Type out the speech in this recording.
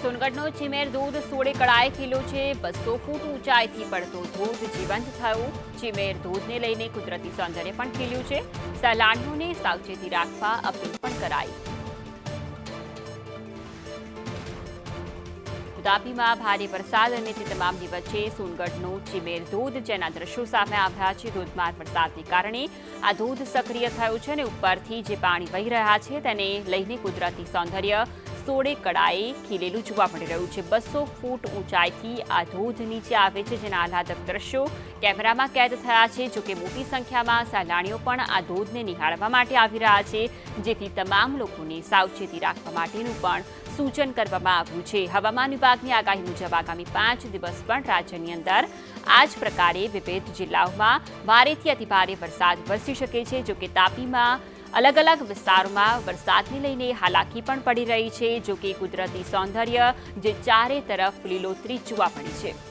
સોનગઢનો ચીમેર ધોધ 16 કળાએ ખીલ્યો છે। 200 ફૂટ ઊંચાઈથી પડતો ધોધ જીવંત થયો। ચીમેર ધોધને લઈને કુદરતી સૌંદર્ય પણ ખીલ્યું છે। સહેલાણીઓને સાવચેતી રાખવા અપીલ પણ કરાઈ। તાપીમાં ભારે વરસાદ અને તે તમામની વચ્ચે સોનગઢનો ચીમેર ધોધ જેના દ્રશ્યો સામે આવ્યા છે। ધોધમાર વરસાદને કારણે આ ધોધ સક્રિય થયો છે અને ઉપરથી જે પાણી વહી રહ્યા છે તેને લઈને કુદરતી સૌંદર્ય 16 કળાએ ખીલેલું જોવા મળી રહ્યું છે। 200 ફૂટ ઊંચાઈથી આ ધોધ નીચે આવે છે જેના આહલાદક દ્રશ્યો કેમેરામાં કેદ થયા છે। જોકે મોટી સંખ્યામાં સહેલાણીઓ પણ આ ધોધને નિહાળવા માટે આવી રહ્યા છે, જેથી તમામ લોકોને સાવચેતી રાખવા માટેનું પણ સૂચન કરવામાં આવ્યું છે। હવામાન વિભાગની આગાહી મુજબ આગામી 5 દિવસ પણ રાજ્યની અંદર આ જ પ્રકારે વિવિધ જિલ્લાઓમાં ભારેથી અતિભારે વરસાદ વરસી શકે છે। જોકે તાપીમાં અલગ અલગ વિસ્તારોમાં વરસાદને લઈને હાલાકી પણ પડી રહી છે। જોકે કુદરતી સૌંદર્ય જે ચારે તરફ લીલોતરી જોવા મળી છે।